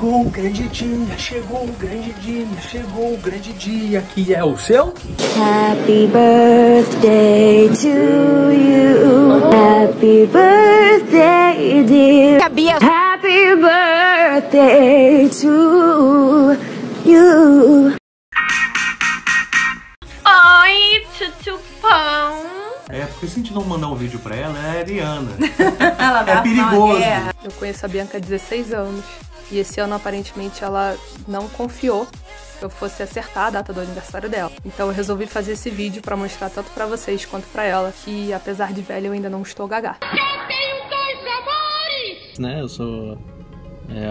Chegou o grande dia, chegou o grande dia, chegou o grande dia, que é o seu? Happy birthday to you. Happy birthday, dear. Happy birthday to you. Oi, Tutupão. Porque se a gente não mandar um vídeo pra ela, é a Ariana. Ela vai é perigoso. Eu conheço a Bianca há 16 anos. E esse ano, aparentemente, ela não confiou que eu fosse acertar a data do aniversário dela. Então eu resolvi fazer esse vídeo pra mostrar tanto pra vocês quanto pra ela que, apesar de velha, eu ainda não estou gaga. Eu tenho dois amores! Né, eu sou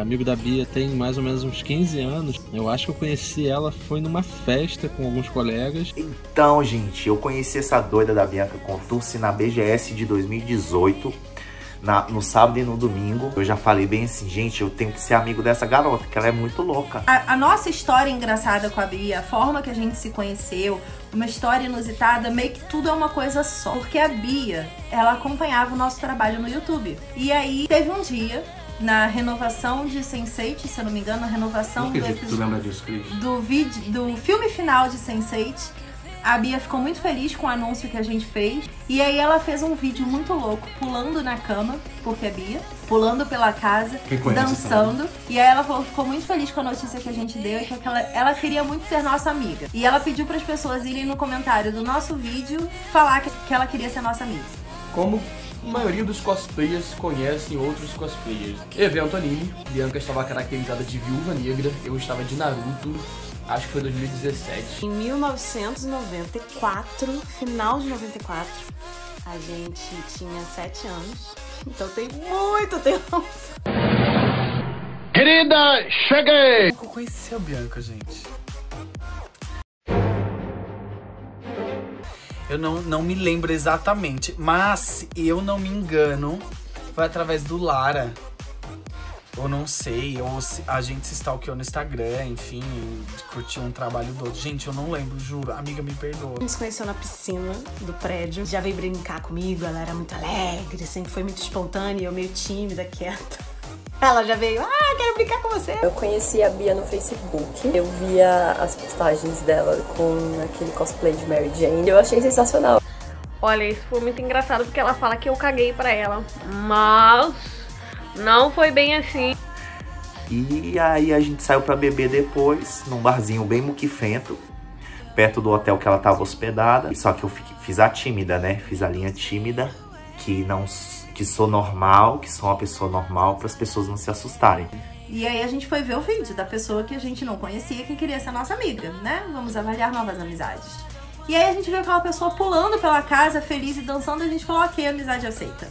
amigo da Bia tem mais ou menos uns 15 anos. Eu acho que eu conheci ela, foi numa festa com alguns colegas. Então, gente, eu conheci essa doida da Bianca Contursi na BGS de 2018. No sábado e no domingo. Eu já falei bem assim, gente, eu tenho que ser amigo dessa garota, que ela é muito louca. A nossa história engraçada com a Bia, a forma que a gente se conheceu, uma história inusitada, meio que tudo é uma coisa só. Porque a Bia, ela acompanhava o nosso trabalho no YouTube. E aí, teve um dia, na renovação de Sense8, se eu não me engano, na renovação Tu lembra disso, Cris? do filme final de Sense8, a Bia ficou muito feliz com o anúncio que a gente fez. E aí ela fez um vídeo muito louco, pulando na cama, porque é Bia, pulando pela casa, dançando. E aí ela ficou muito feliz com a notícia que a gente deu e que ela queria muito ser nossa amiga. E ela pediu para as pessoas irem no comentário do nosso vídeo falar que ela queria ser nossa amiga. Como a maioria dos cosplayers conhecem outros cosplayers. Evento anime, Bianca estava caracterizada de Viúva Negra, eu estava de Naruto. Acho que foi 2017. Em 1994, final de 94, a gente tinha 7 anos. Então tem muito tempo. Querida, cheguei! Eu conheci a Bianca, gente. Eu não me lembro exatamente, mas se eu não me engano, foi através do Lara. Eu não sei, ou a gente se stalkeou no Instagram, enfim, curtiu um trabalho do outro. Gente, eu não lembro, juro. Amiga, me perdoa. A gente se conheceu na piscina do prédio. Já veio brincar comigo, ela era muito alegre, sempre foi muito espontânea, eu meio tímida, quieta. Ela já veio, quero brincar com você. Eu conheci a Bia no Facebook. Eu via as postagens dela com aquele cosplay de Mary Jane. Eu achei sensacional. Olha, isso foi muito engraçado porque ela fala que eu caguei pra ela. Mas não foi bem assim. E aí a gente saiu pra beber depois, num barzinho bem muquifento, perto do hotel que ela tava hospedada. Só que eu fiz a tímida, né? Fiz a linha tímida, que sou normal, que sou uma pessoa normal, para as pessoas não se assustarem. E aí a gente foi ver o vídeo da pessoa que a gente não conhecia, que queria ser nossa amiga, né? Vamos avaliar novas amizades. E aí a gente viu aquela pessoa pulando pela casa, feliz e dançando, e a gente falou, ok, amizade aceita.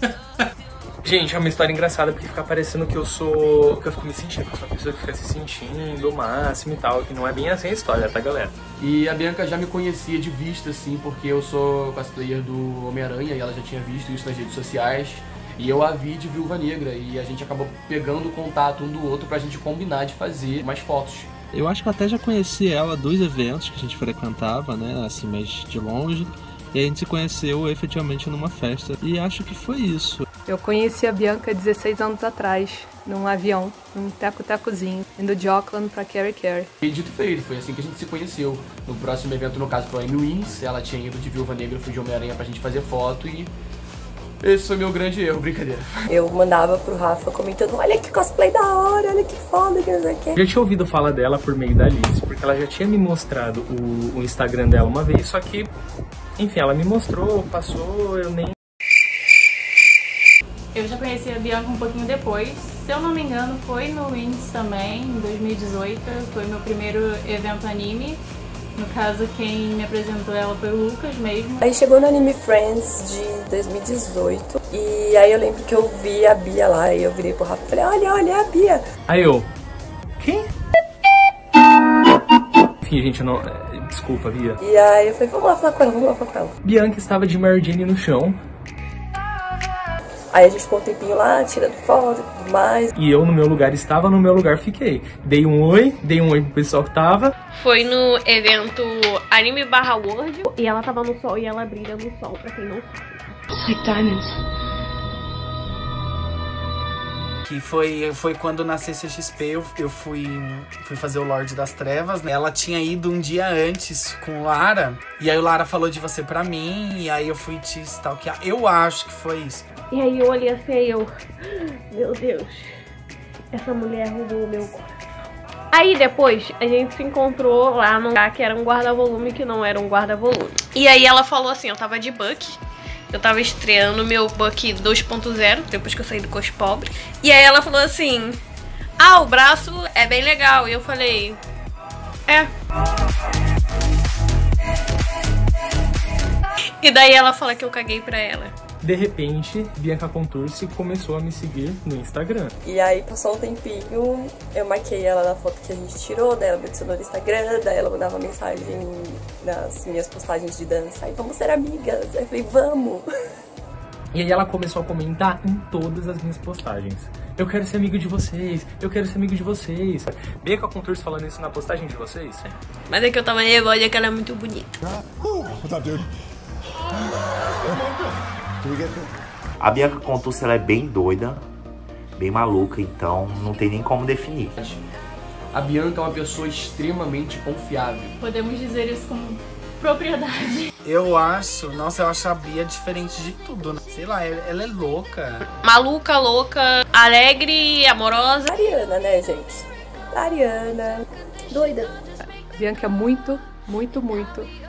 Gente, é uma história engraçada porque fica parecendo que eu fico me sentindo, que eu sou uma pessoa que fica se sentindo o máximo e tal, que não é bem assim a história, tá, galera? E a Bianca já me conhecia de vista, assim, porque eu sou cosplayer do Homem-Aranha e ela já tinha visto isso nas redes sociais. E eu a vi de Viúva Negra e a gente acabou pegando o contato um do outro pra gente combinar de fazer mais fotos. Eu acho que eu até já conheci ela dos eventos que a gente frequentava, né, assim, mais de longe. E a gente se conheceu efetivamente numa festa. E acho que foi isso. Eu conheci a Bianca 16 anos atrás, num avião, num teco-tecozinho, indo de Auckland pra Kerry. E dito feito, foi assim que a gente se conheceu. No próximo evento, no caso, foi a Amy Wiens, ela tinha ido de Viúva Negra, eu fui de Homem-Aranha pra gente fazer foto e esse foi meu grande erro, brincadeira. Eu mandava pro Rafa comentando, olha que cosplay da hora, olha que foda, que não sei o que. Eu já tinha ouvido falar dela por meio da Alice, porque ela já tinha me mostrado o Instagram dela uma vez, só que, enfim, ela me mostrou, passou, eu nem... Eu já conheci a Bianca um pouquinho depois, se eu não me engano foi no Wings também, em 2018, foi meu primeiro evento anime. No caso, quem me apresentou ela foi o Lucas mesmo. Aí chegou no Anime Friends de 2018 e aí eu lembro que eu vi a Bia lá e eu virei pro Rafa e falei, olha a Bia. Aí eu, quem? Enfim, gente, eu não... Desculpa, Bia. E aí eu falei, vamos lá falar com ela. Bianca estava de Mary Jane no chão. Aí a gente ficou um tempinho lá, tirando foto e tudo mais. E eu, no meu lugar, estava, no meu lugar fiquei. Dei um oi pro pessoal que tava. Foi no evento Anime / World. E ela tava no sol e ela brilha no sol, pra quem não sabe. Like diamonds. Que foi quando na CCXP eu fui fazer o Lorde das Trevas, né? Ela tinha ido um dia antes com o Lara, e aí o Lara falou de você pra mim, e aí eu fui te stalkear. Eu acho que foi isso. E aí eu olhei assim e meu Deus, essa mulher roubou o meu coração. Aí depois a gente se encontrou lá num lugar que era um guarda-volume que não era um guarda-volume. E aí ela falou assim, eu tava de Buck. Eu tava estreando meu Buck 2.0, depois que eu saí do Cos Pobre. E aí ela falou assim, o braço é bem legal. E eu falei, E daí ela fala que eu caguei pra ela. De repente, Bianca Contursi começou a me seguir no Instagram. E aí passou um tempinho, eu marquei ela na foto que a gente tirou, daí ela me adicionou no Instagram, daí ela mandava mensagem nas minhas postagens de dança. Aí, vamos ser amigas. Aí eu falei, vamos. E aí ela começou a comentar em todas as minhas postagens. Eu quero ser amigo de vocês, eu quero ser amigo de vocês. Bianca Contursi falando isso na postagem de vocês? Mas é que eu tava nervosa, é que ela é muito bonita. A Bianca Contursi, ela é bem doida, bem maluca, então não tem nem como definir. A Bianca é uma pessoa extremamente confiável. Podemos dizer isso com propriedade. Eu acho a Bia diferente de tudo, né? Sei lá, ela é louca. Maluca, louca, alegre, amorosa. Ariana, né, gente? Ariana, doida. Bianca é muito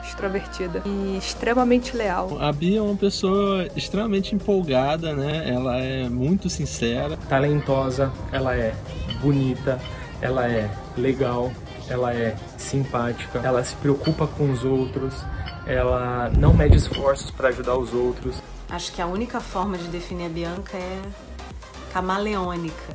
extrovertida e extremamente leal. A Bia é uma pessoa extremamente empolgada, né? Ela é muito sincera. Talentosa, ela é bonita, ela é legal, ela é simpática, ela se preocupa com os outros, ela não mede esforços para ajudar os outros. Acho que a única forma de definir a Bianca é camaleônica.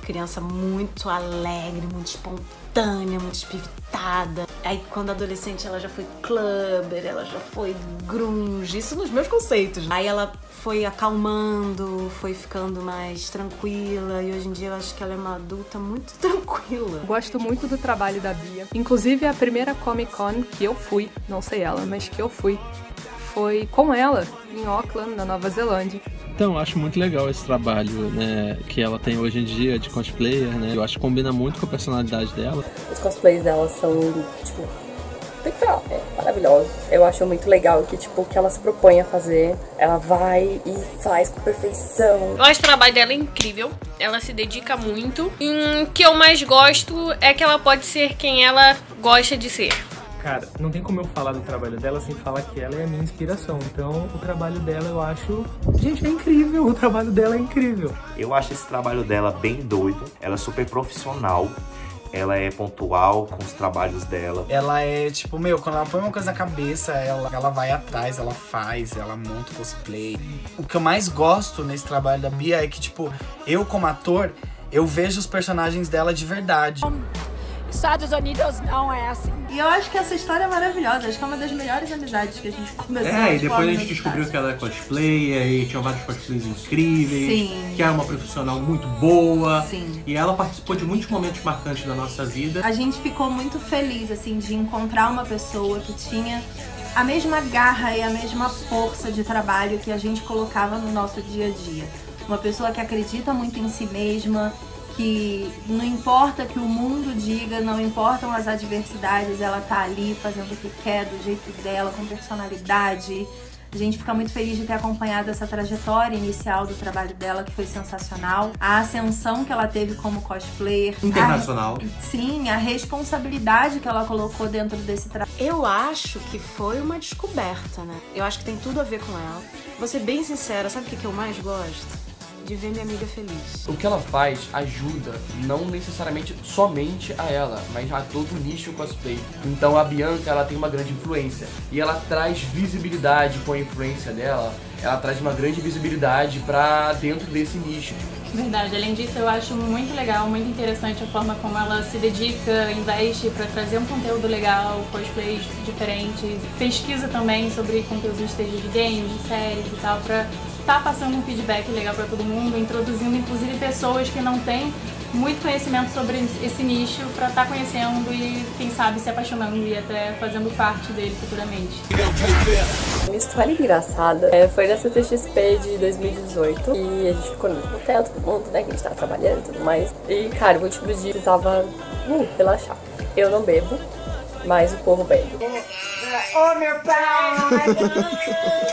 Criança muito alegre, muito espontânea, muito espivitada. Aí quando adolescente ela já foi clubber, ela já foi grunge, isso nos meus conceitos. Aí ela foi acalmando, foi ficando mais tranquila e hoje em dia eu acho que ela é uma adulta muito tranquila. Gosto muito do trabalho da Bia. Inclusive a primeira Comic Con que eu fui, não sei ela, mas que eu fui, foi com ela em Auckland, na Nova Zelândia. Então, eu acho muito legal esse trabalho, né, que ela tem hoje em dia de cosplayer, né? Eu acho que combina muito com a personalidade dela. Os cosplays dela são, tipo, tem que falar, maravilhosos. Eu acho muito legal que, tipo, o que ela se propõe a fazer, ela vai e faz com perfeição. Eu acho o trabalho dela incrível, ela se dedica muito. E o que eu mais gosto é que ela pode ser quem ela gosta de ser. Cara, não tem como eu falar do trabalho dela sem falar que ela é a minha inspiração. Então, o trabalho dela eu acho... Gente, é incrível. O trabalho dela é incrível. Eu acho esse trabalho dela bem doido. Ela é super profissional. Ela é pontual com os trabalhos dela. Ela é, tipo, quando ela põe uma coisa na cabeça, ela vai atrás, ela faz, ela monta cosplay. O que eu mais gosto nesse trabalho da Bia é que, tipo, eu como ator, eu vejo os personagens dela de verdade. Estados Unidos não é assim. E eu acho que essa história é maravilhosa. Acho que é uma das melhores amizades que a gente começou. E depois a gente descobriu que ela é cosplayer e tinha vários cosplays incríveis. Sim. Que era uma profissional muito boa. Sim. E ela participou de muitos momentos marcantes da nossa vida. A gente ficou muito feliz, assim, de encontrar uma pessoa que tinha a mesma garra e a mesma força de trabalho que a gente colocava no nosso dia a dia. Uma pessoa que acredita muito em si mesma, que não importa que o mundo diga, não importam as adversidades, ela tá ali fazendo o que quer, do jeito dela, com personalidade. A gente fica muito feliz de ter acompanhado essa trajetória inicial do trabalho dela, que foi sensacional. A ascensão que ela teve como cosplayer. Internacional. Sim, a responsabilidade que ela colocou dentro desse trabalho. Eu acho que foi uma descoberta, né? Eu acho que tem tudo a ver com ela. Vou ser bem sincera, sabe o que eu mais gosto? De ver minha amiga feliz. O que ela faz ajuda não necessariamente somente a ela, mas a todo o nicho cosplay. Então a Bianca, ela tem uma grande influência e ela traz visibilidade com a influência dela. Ela traz uma grande visibilidade pra dentro desse nicho. Verdade, além disso eu acho muito legal, muito interessante a forma como ela se dedica, investe pra trazer um conteúdo legal, cosplays diferentes, pesquisa também sobre conteúdos de games, de séries e tal, pra tá passando um feedback legal pra todo mundo, introduzindo inclusive pessoas que não têm muito conhecimento sobre esse nicho pra tá conhecendo e quem sabe se apaixonando e até fazendo parte dele futuramente. Uma história engraçada foi na CCXP de 2018 e a gente ficou no hotel, todo mundo, né, que a gente tava trabalhando e tudo mais. E, cara, o último dia precisava relaxar. Eu não bebo, mas o povo bebe. Ô meu pai!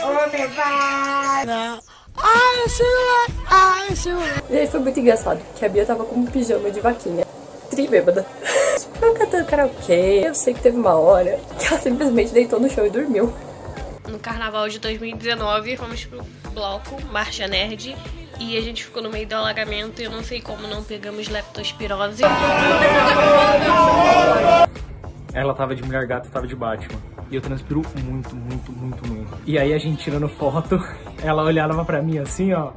Ô meu pai! Ai, senhor! Ai, senhor! E aí foi muito engraçado, que a Bia tava com um pijama de vaquinha. Tri bêbada. Eu cantando karaokê, eu sei que teve uma hora que ela simplesmente deitou no chão e dormiu. No carnaval de 2019, fomos pro bloco Marcha Nerd e a gente ficou no meio do alagamento e eu não sei como não pegamos leptospirose. Ela tava de Mulher Gato, tava de Batman. E eu transpiro muito. E aí a gente tirando foto, ela olhava pra mim assim, ó.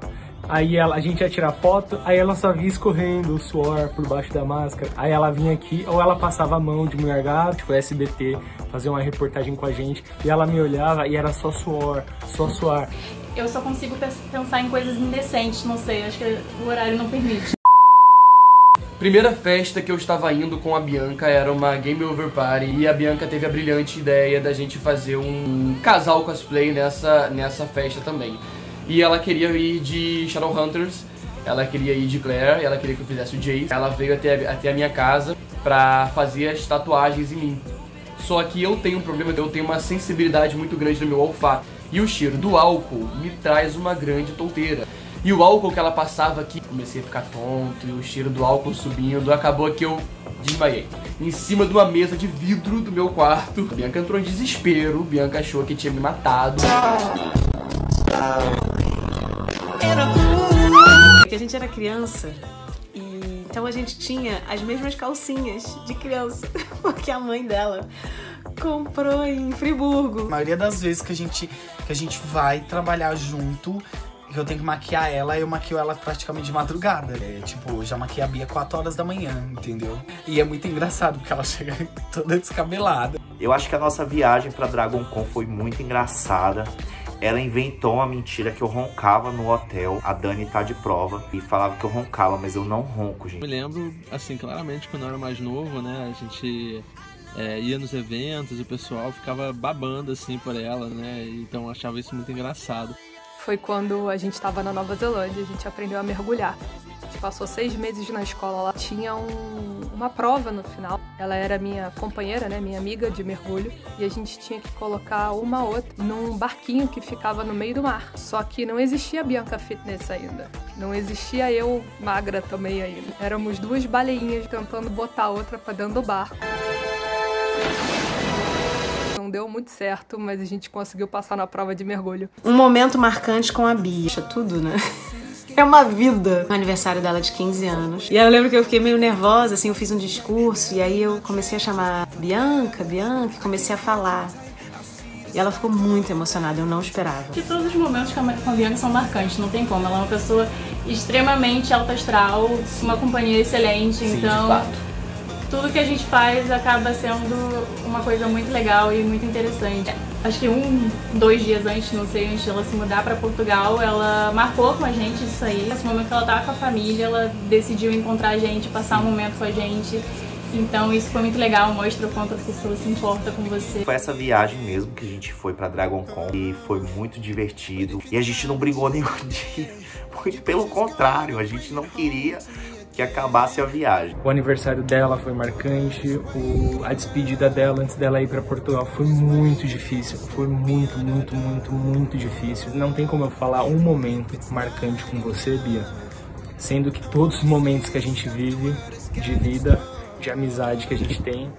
Aí a gente ia tirar foto, aí ela só via escorrendo o suor por baixo da máscara. Aí ela vinha aqui, ou ela passava a mão de Mulher Gato, tipo SBT, fazer uma reportagem com a gente. E ela me olhava e era só suor, só suar. Eu só consigo pensar em coisas indecentes, não sei, acho que o horário não permite. Primeira festa que eu estava indo com a Bianca era uma Game Over Party e a Bianca teve a brilhante ideia da gente fazer um casal cosplay nessa festa também. E ela queria ir de Shadowhunters, ela queria ir de Claire, ela queria que eu fizesse o Jace. Ela veio até a minha casa pra fazer as tatuagens em mim. Só que eu tenho um problema, eu tenho uma sensibilidade muito grande no meu olfato. E o cheiro do álcool me traz uma grande tonteira. E o álcool que ela passava aqui, comecei a ficar tonto, e o cheiro do álcool subindo, acabou que eu desmaiei. Em cima de uma mesa de vidro do meu quarto. A Bianca entrou em desespero, a Bianca achou que tinha me matado. Porque a gente era criança, e então a gente tinha as mesmas calcinhas de criança, porque a mãe dela comprou em Friburgo. A maioria das vezes que a gente vai trabalhar junto, que eu tenho que maquiar ela, eu maquio ela praticamente de madrugada. Tipo, eu já maquiei a Bia 4 horas da manhã, entendeu? E é muito engraçado, porque ela chega toda descabelada. Eu acho que a nossa viagem pra Dragon Con foi muito engraçada. Ela inventou uma mentira que eu roncava no hotel. A Dani tá de prova e falava que eu roncava, mas eu não ronco, gente. Eu me lembro, assim, claramente, quando eu era mais novo, né? A gente ia nos eventos e o pessoal ficava babando, assim, por ela, né? Então eu achava isso muito engraçado. Foi quando a gente estava na Nova Zelândia, a gente aprendeu a mergulhar. A gente passou 6 meses na escola lá. Tinha uma prova no final. Ela era minha companheira, né, minha amiga de mergulho. E a gente tinha que colocar uma outra num barquinho que ficava no meio do mar. Só que não existia Bianca Fitness ainda. Não existia eu magra também ainda. Éramos 2 baleinhas tentando botar a outra pra dentro do barco. Não deu muito certo, mas a gente conseguiu passar na prova de mergulho. Um momento marcante com a Bia. Tudo, né? É uma vida. O aniversário dela de 15 anos. E aí eu lembro que eu fiquei meio nervosa, assim, eu fiz um discurso e aí eu comecei a chamar Bianca, e comecei a falar. E ela ficou muito emocionada, eu não esperava. Que todos os momentos com a Bianca são marcantes, não tem como. Ela é uma pessoa extremamente alta astral, uma companhia excelente, Sim, então... de fato. Tudo que a gente faz acaba sendo uma coisa muito legal e muito interessante. Acho que 2 dias antes, não sei, antes de ela se mudar pra Portugal, ela marcou com a gente isso aí. Nesse momento que ela tava com a família, ela decidiu encontrar a gente, passar um momento com a gente. Então isso foi muito legal, mostra o quanto a pessoa se importa com você. Foi essa viagem mesmo que a gente foi pra Dragon Con e foi muito divertido. E a gente não brigou nenhum dia, muito pelo contrário, a gente não queria que acabasse a viagem. O aniversário dela foi marcante, a despedida dela antes dela ir para Portugal foi muito difícil, foi muito difícil. Não tem como eu falar um momento marcante com você, Bia, sendo que todos os momentos que a gente vive, de vida, de amizade que a gente tem,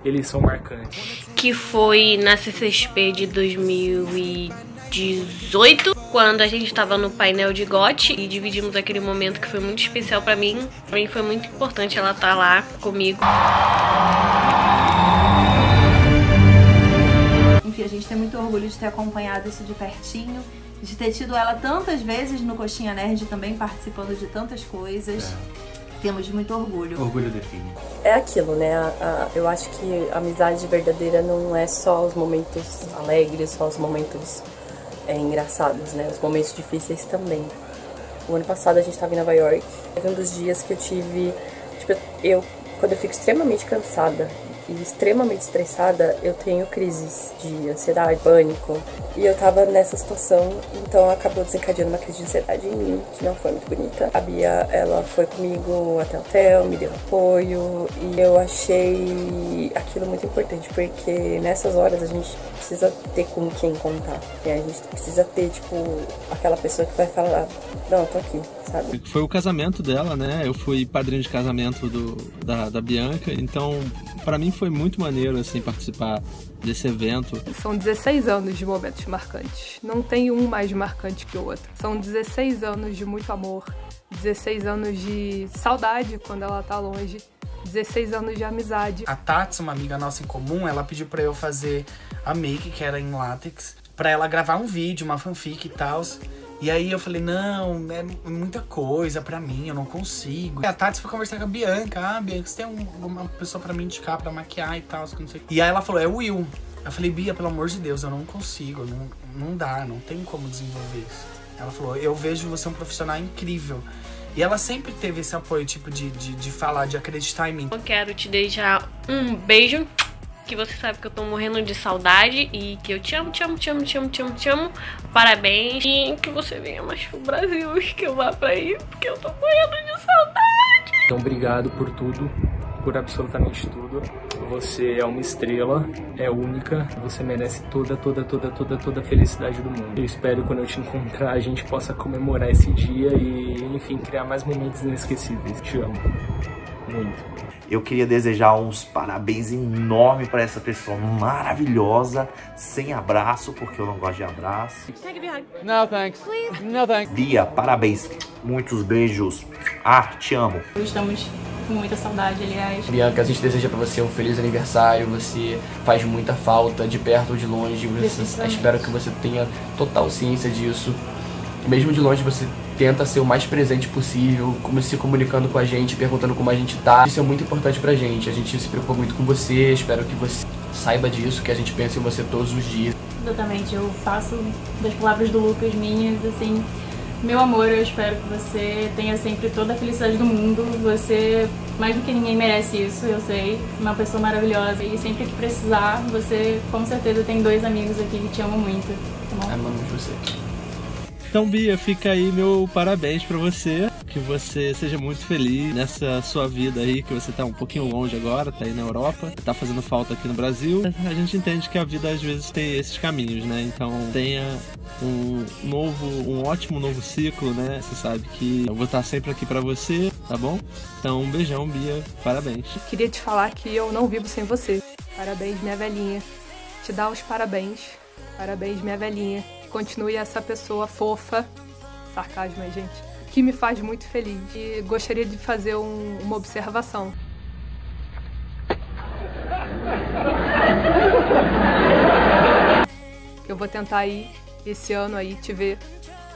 eles são marcantes. Que foi na CCXP de 2018, quando a gente estava no painel de GOT e dividimos aquele momento que foi muito especial pra mim. Pra mim foi muito importante ela estar lá comigo. Enfim, a gente tem muito orgulho de ter acompanhado isso de pertinho, de ter tido ela tantas vezes no Coxinha Nerd também, participando de tantas coisas. Temos muito orgulho. Orgulho define. É aquilo, né? Eu acho que a amizade verdadeira não é só os momentos alegres, só os momentos engraçados, né? Os momentos difíceis também. O ano passado a gente estava em Nova York. Teve um dos dias que eu tive... Tipo, quando eu fico extremamente cansada, e extremamente estressada, eu tenho crises de ansiedade, pânico. E eu tava nessa situação, então acabou desencadeando uma crise de ansiedade em mim, que não foi muito bonita. A Bia, ela foi comigo até o hotel, me deu apoio, e eu achei aquilo muito importante, porque nessas horas a gente precisa ter com quem contar. E a gente precisa ter, tipo, aquela pessoa que vai falar, não, tô aqui, sabe? Foi o casamento dela, né? Eu fui padrinho de casamento da Bianca, então pra mim foi muito maneiro, assim, participar desse evento. São 16 anos de momentos marcantes. Não tem um mais marcante que o outro. São 16 anos de muito amor, 16 anos de saudade quando ela tá longe, 16 anos de amizade. A Tati, uma amiga nossa em comum, ela pediu pra eu fazer a make, que era em látex, pra ela gravar um vídeo, uma fanfic e tal. E aí eu falei, não, é muita coisa pra mim, eu não consigo. E a Tati foi conversar com a Bianca. Bianca, você tem uma pessoa pra me indicar, pra maquiar e tal, não sei. E aí ela falou, é o Will. Eu falei, Bia, pelo amor de Deus, eu não consigo, não dá, não tem como desenvolver isso. Ela falou, eu vejo você um profissional incrível. E ela sempre teve esse apoio, tipo, de falar, de acreditar em mim. Eu quero te deixar um beijo, que você sabe que eu tô morrendo de saudade e que eu te amo, te amo, te amo, te amo, te amo, te amo. Parabéns. E que você venha mais pro Brasil, que eu vá pra aí, porque eu tô morrendo de saudade. Então, obrigado por tudo, por absolutamente tudo. Você é uma estrela, é única, você merece toda a felicidade do mundo. Eu espero que quando eu te encontrar a gente possa comemorar esse dia e, enfim, criar mais momentos inesquecíveis. Te amo. Muito. Eu queria desejar uns parabéns enormes para essa pessoa maravilhosa, sem abraço, porque eu não gosto de abraço. No thanks. Please. No thanks. Bia, parabéns. Muitos beijos. Te amo. Estamos com muita saudade, aliás. Bianca, a gente deseja pra você um feliz aniversário. Você faz muita falta, de perto ou de longe. Espero que você tenha total ciência disso. Mesmo de longe, você tenta ser o mais presente possível, se comunicando com a gente, perguntando como a gente tá. Isso é muito importante pra gente. A gente se preocupa muito com você. Espero que você saiba disso, que a gente pensa em você todos os dias. Exatamente, eu faço das palavras do Lucas minhas, assim, meu amor, eu espero que você tenha sempre toda a felicidade do mundo. Você, mais do que ninguém, merece isso, eu sei. Uma pessoa maravilhosa. E sempre que precisar, você com certeza tem 2 amigos aqui que te amam muito, tá bom? Amamos você. Então, Bia, fica aí meu parabéns pra você. Que você seja muito feliz nessa sua vida aí, que você tá um pouquinho longe agora, tá aí na Europa, tá fazendo falta aqui no Brasil. A gente entende que a vida às vezes tem esses caminhos, né? Então tenha um ótimo novo ciclo, né? Você sabe que eu vou estar sempre aqui pra você, tá bom? Então um beijão, Bia, parabéns. Queria te falar que eu não vivo sem você. Parabéns, minha velhinha. Te dar os parabéns. Parabéns, minha velhinha. Continue essa pessoa fofa, sarcasmo, gente, que me faz muito feliz. E gostaria de fazer uma observação. Eu vou tentar ir esse ano aí te ver,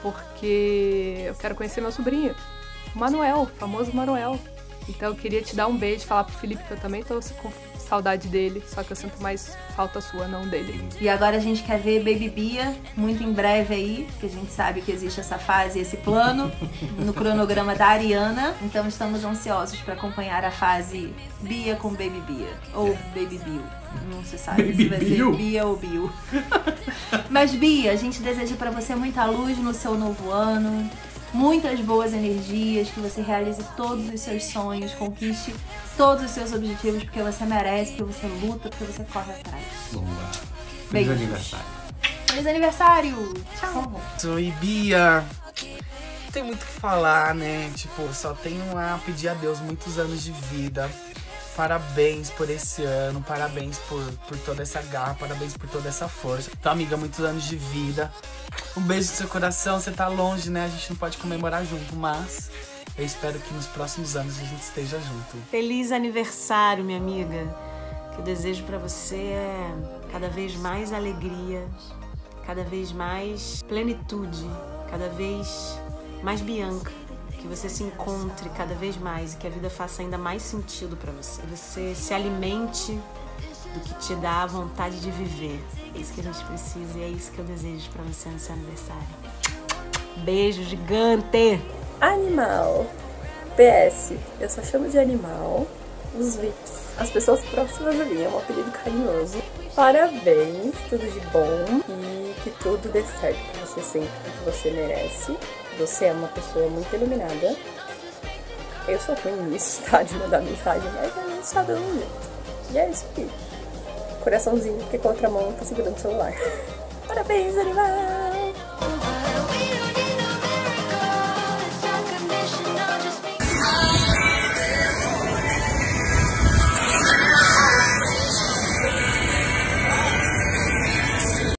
porque eu quero conhecer meu sobrinho, o Manuel, o famoso Manuel. Então eu queria te dar um beijo, falar pro Felipe que eu também tô com saudade dele, só que eu sinto mais falta sua, não dele. E agora a gente quer ver Baby Bia muito em breve aí, porque a gente sabe que existe essa fase, esse plano no cronograma da Ariana. Então estamos ansiosos para acompanhar a fase Bia com Baby Bia, ou Baby Bill. Não se sabe Baby se vai Bill? ser Bia ou Bill. Mas Bia, a gente deseja para você muita luz no seu novo ano. Muitas boas energias, que você realize todos os seus sonhos, conquiste todos os seus objetivos, porque você merece, porque você luta, porque você corre atrás. Boa. Feliz Beijos. aniversário. Feliz aniversário! Tchau! Oi, Bia. Não tem muito o que falar, né? Tipo, só tenho a pedir a Deus muitos anos de vida. Parabéns por esse ano, parabéns por toda essa garra, parabéns por toda essa força. Então, amiga, muitos anos de vida. Um beijo no seu coração, você tá longe, né? A gente não pode comemorar junto, mas eu espero que nos próximos anos a gente esteja junto. Feliz aniversário, minha amiga. O que eu desejo pra você é cada vez mais alegria, cada vez mais plenitude, cada vez mais Bianca. Que você se encontre cada vez mais e que a vida faça ainda mais sentido pra você. Você se alimente do que te dá a vontade de viver. É isso que a gente precisa e é isso que eu desejo pra você no seu aniversário. Beijo gigante! Animal. PS, eu só chamo de animal os VIPs, as pessoas próximas a mim, é um apelido carinhoso. Parabéns, tudo de bom e que tudo dê certo pra você sempre, que você merece. Você é uma pessoa muito iluminada. Eu sou ruim nisso, tá? De mandar mensagem, mas a gente tá dando um jeito. E é isso aí. Coraçãozinho, porque com a outra mão tá segurando o celular. Parabéns, animais!